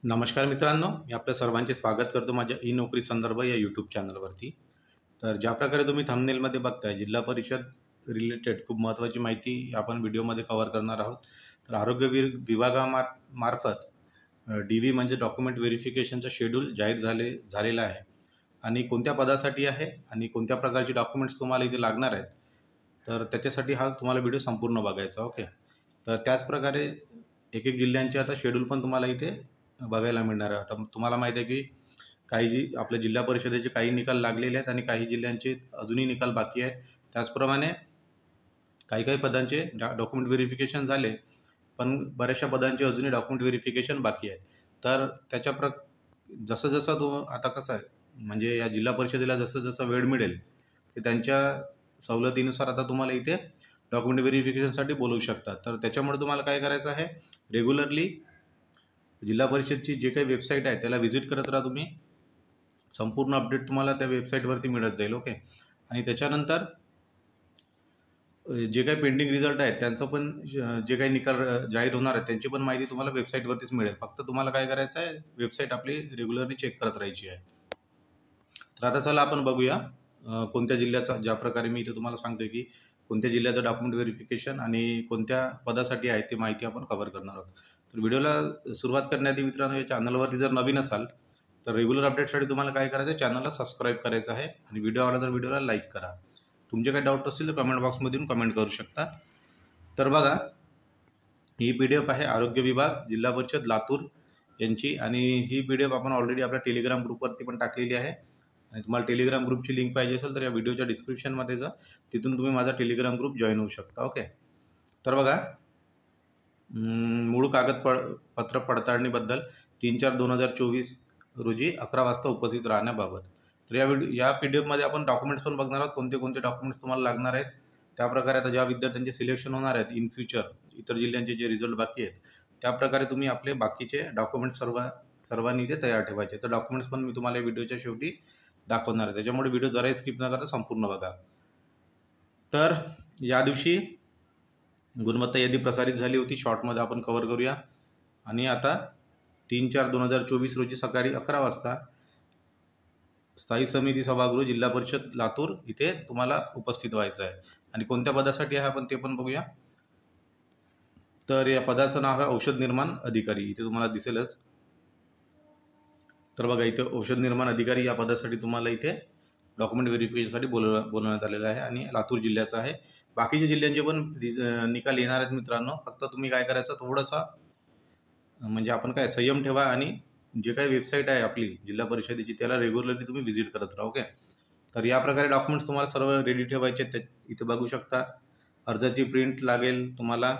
नमस्कार मित्रांनो, मी आपल्या सर्वांचे स्वागत करतो माझ्या ई नोकरी संदर्भ या यूट्यूब चॅनलवरती. तर ज्या प्रकारे तुम्ही थंबनेलमध्ये बघताय, जिल्हा परिषद रिलेटेड खूप महत्त्वाची माहिती आपण व्हिडिओमध्ये कव्हर करणार आहोत. तर आरोग्य मार्फत डी-व्ही म्हणजे डॉक्युमेंट व्हेरिफिकेशनचं शेड्यूल जाहीर झालेलं आहे आणि कोणत्या पदासाठी आहे आणि कोणत्या प्रकारचे डॉक्युमेंट्स तुम्हाला इथे लागणार आहेत. तर त्याच्यासाठी हा तुम्हाला व्हिडिओ संपूर्ण बघायचा. ओके. तर त्याचप्रकारे एक जिल्ह्यांचे आता शेड्यूल पण तुम्हाला इथे बघायला मिळणार आहे. आता तुम्हाला माहिती आहे की काही आपल्या जिल्हा परिषदेचे काही निकाल लागलेले आहेत आणि काही जिल्ह्यांचे अजूनही निकाल बाकी आहेत. त्याचप्रमाणे काही पदांचे डॉक्युमेंट व्हेरिफिकेशन झाले, पण बऱ्याचशा पदांचे अजूनही डॉक्युमेंट व्हेरिफिकेशन बाकी आहे. तर जसं तो आता कसं आहे, म्हणजे या जिल्हा परिषदेला जसं वेळ मिळेल ते त्यांच्या सवलतीनुसार आता तुम्हाला इथे डॉक्युमेंट व्हेरिफिकेशनसाठी बोलवू शकतात. तर त्याच्यामुळे तुम्हाला काय करायचं आहे, रेग्युलरली जिल्हा परिषदची जे काही वेबसाईट आहे त्याला व्हिजिट करत राहा तुम्ही. संपूर्ण अपडेट तुम्हाला त्या वेबसाईटवरती मिळत जाईल. ओके. आणि त्याच्यानंतर जे काही पेंडिंग रिझल्ट आहेत त्यांचं पण जे काही निकाल जाहीर होणार आहेत त्यांची पण माहिती तुम्हाला वेबसाईटवरतीच मिळेल. फक्त तुम्हाला काय करायचं आहे, वेबसाईट आपली रेग्युलरली चेक करत राहायची आहे. तर आता चला आपण बघूया कोणत्या जिल्ह्याचा, ज्या प्रकारे मी इथे तुम्हाला सांगतोय की कोणत्या जिल्ह्याचं डॉक्युमेंट व्हेरिफिकेशन आणि कोणत्या पदासाठी आहे ते माहिती आपण कव्हर करणार आहोत. तर व्हिडिओला सुरुवात करण्याआधी मित्रांनो, या चॅनलवरती जर नवीन असाल तर रेग्युलर अपडेटसाठी तुम्हाला काय करायचं आहे, चॅनलला सबस्क्राईब करायचं आहे आणि व्हिडिओ आवडला तर व्हिडिओला लाईक करा. तुमचे काही डाऊट असतील तर कमेंट बॉक्समधून कमेंट करू शकता. तर बघा, ही PDF आहे आरोग्य विभाग जिल्हा परिषद लातूर यांची आणि ही PDF आपण ऑलरेडी आपल्या टेलिग्राम ग्रुपवरती पण टाकलेली आहे. आणि तुम्हाला टेलिग्राम ग्रुपची लिंक पाहिजे असेल तर या व्हिडिओच्या डिस्क्रिप्शनमध्ये जा, तिथून तुम्ही माझा टेलिग्राम ग्रुप जॉईन होऊ शकता. ओके. तर बघा, मूळ कागदपत्र पडताळणीबद्दल 3/4/2024 रोजी 11 वाजता उपस्थित राहण्याबाबत. तर या PDF आपण डॉक्युमेंट्स पण बघणार आहोत, कोणते डॉक्युमेंट्स तुम्हाला लागणार आहेत. त्याप्रकारे आता ज्या विद्यार्थ्यांचे सिलेक्शन होणार आहेत इन फ्युचर, इतर जिल्ह्यांचे जे रिझल्ट बाकी आहेत त्याप्रकारे तुम्ही आपले बाकीचे डॉक्युमेंट्स सर्वांनी इथे तयार ठेवायचे. तर डॉक्युमेंट्स पण मी तुम्हाला व्हिडिओच्या शेवटी दाखवणार आहे, त्याच्यामुळे व्हिडिओ जराही स्किप न करता संपूर्ण बघा. तर या दिवशी गुणवत्ता यादी प्रसारित झाली होती, शॉर्टमध्ये आपण कव्हर करूया. आणि आता 3/4/2024 रोजी सकाळी 11 वाजता स्थायी समिती सभागृह जिल्हा परिषद लातूर इथे तुम्हाला उपस्थित व्हायचं आहे. आणि कोणत्या पदासाठी आहे आपण ते पण बघूया. तर या पदाचं नाव आहे औषध निर्माण अधिकारी, इथे तुम्हाला दिसेलच. तर बघा, इथे औषध निर्माण अधिकारी या पदासाठी तुम्हाला इथे डॉक्युमेंट व्हेरिफिकेशनसाठी बोलवण्यात आलेलं आहे आणि लातूर जिल्ह्याचं आहे. बाकीच्या जिल्ह्यांचे पण निकाल येणार आहेत मित्रांनो. फक्त तुम्ही काय करायचं, थोडंसं म्हणजे आपण काय संयम ठेवा आणि जे काही वेबसाईट आहे आपली जिल्हा परिषदेची त्याला रेग्युलरली तुम्ही व्हिजिट करत राहा. ओके. तर या प्रकारे डॉक्युमेंट्स तुम्हाला सर्व रेडी ठेवायचे आहेत. इथे बघू शकता, अर्जाची प्रिंट लागेल तुम्हाला,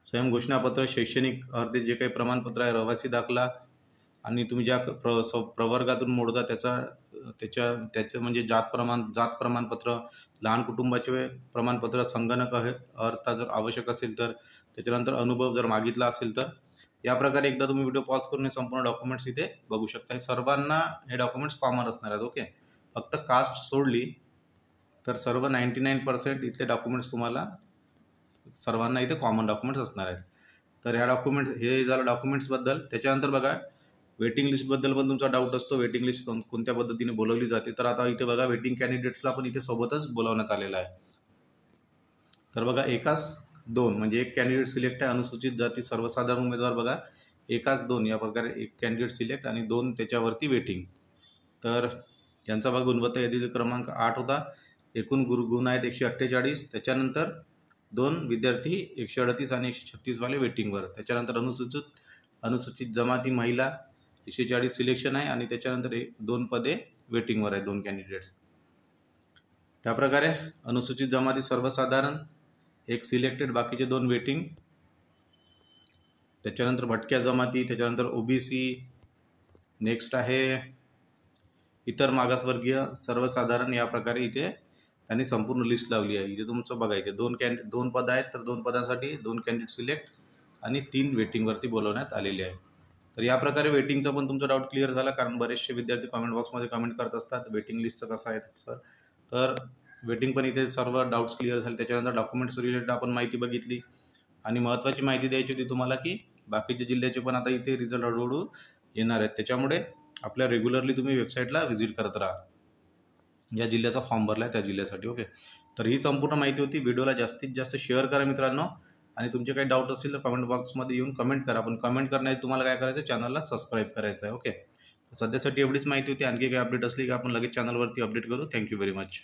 स्वयं घोषणापत्र, शैक्षणिक अर्धे जे काही प्रमाणपत्र आहे, रहिवासी दाखला आणि तुम्ही ज्या प्रवर्गातून मोडता त्याचं म्हणजे जात प्रमाणपत्र, लहान कुटुंबाचे प्रमाणपत्र, संगणक अर्थ जर आवश्यक असेल तर, त्याच्यानंतर अनुभव जर मागितला असेल तर. या प्रकारे एकदा तुम्ही व्हिडिओ पॉज करून हे संपूर्ण डॉक्युमेंट्स इथे बघू शकता. हे सर्वांना हे डॉक्युमेंट्स कॉमन असणार आहेत. ओके. फक्त कास्ट सोडली तर सर्व 99% इथले डॉक्युमेंट्स तुम्हाला सर्वांना इथे कॉमन डॉक्युमेंट्स असणार आहेत. तर हे झालं डॉक्युमेंट्सबद्दल. त्याच्यानंतर बघा, वेटिंग लिस्टबद्दल पण तुमचा डाऊट असतो, वेटिंग लिस्ट कोणत्या पद्धतीने बोलवली जाते. तर आता इथे बघा, वेटिंग कॅन्डिडेट्सला पण इथे सोबतच बोलावण्यात आलेलं आहे. तर बघा, 1/2 म्हणजे एक कॅन्डिडेट सिलेक्ट आहे. अनुसूचित जाती सर्वसाधारण उमेदवार बघा 1/2 या प्रकारे एक कॅन्डिडेट सिलेक्ट आणि 2 त्याच्यावरती वेटिंग. तर यांचा बघा गुणवत्ता यादीतील क्रमांक 8 होता. एकूण गुण आहेत 148. त्याच्यानंतर 2 विद्यार्थी 138 आणि 136 वाले वेटिंगवर. त्याच्यानंतर अनुसूचित जमाती महिला 140 सिलेक्शन आहे आणि त्याच्यानंतर 2 पदे वेटिंगवर आहे, 2 कॅन्डिडेट्स. त्याप्रकारे अनुसूचित जमाती सर्वसाधारण 1 सिलेक्टेड, बाकीचे 2 वेटिंग. त्याच्यानंतर भटक्या जमाती, त्याच्यानंतर OBC. नेक्स्ट आहे इतर मागासवर्गीय सर्वसाधारण. या प्रकारे इथे त्यांनी संपूर्ण लिस्ट लावली आहे. इथे तुमचं बघा, इथे 2 पद आहेत, तर 2 पदासाठी 2 कॅन्डिडेट सिलेक्ट आणि 3 वेटिंगवरती बोलवण्यात आलेले आहे. तर या प्रकारे वेटिंगचा पण तुमचा डाऊट क्लिअर झाला, कारण बरेचसे विद्यार्थी कमेंट बॉक्समध्ये कमेंट करत असतात वेटिंग लिस्टचं कसं आहे सर. तर वेटिंग पण इथे सर्व डाऊट्स क्लिअर झाले. त्याच्यानंतर डॉक्युमेंट्स रिलेटेड आपण माहिती बघितली आणि महत्त्वाची माहिती द्यायची होती तुम्हाला की बाकीच्या जिल्ह्याचे पण आता इथे रिझल्ट हळूहळू येणार आहेत. त्याच्यामुळे आपल्या रेग्युलरली तुम्ही वेबसाईटला व्हिजिट करत राहा. ज्या जिल्ह्याचा फॉर्म भरला आहे त्या जिल्ह्यासाठी. ओके. तर ही संपूर्ण माहिती होती. व्हिडिओला जास्तीत जास्त शेअर करा मित्रांनो आणि तुमचे काही डाऊट असतील तर कमेंट बॉक्समध्ये येऊन कमेंट करा. पण कमेंट करण्याआधी तुम्हाला काय करायचं, चॅनलला सबस्क्राईब करायचं आहे. ओके. तर सध्यासाठी एवढीच माहिती होती. आणखी काही अपडेट असली की आपण लगेच चॅनलवरती अपडेट करू. Thank you very much.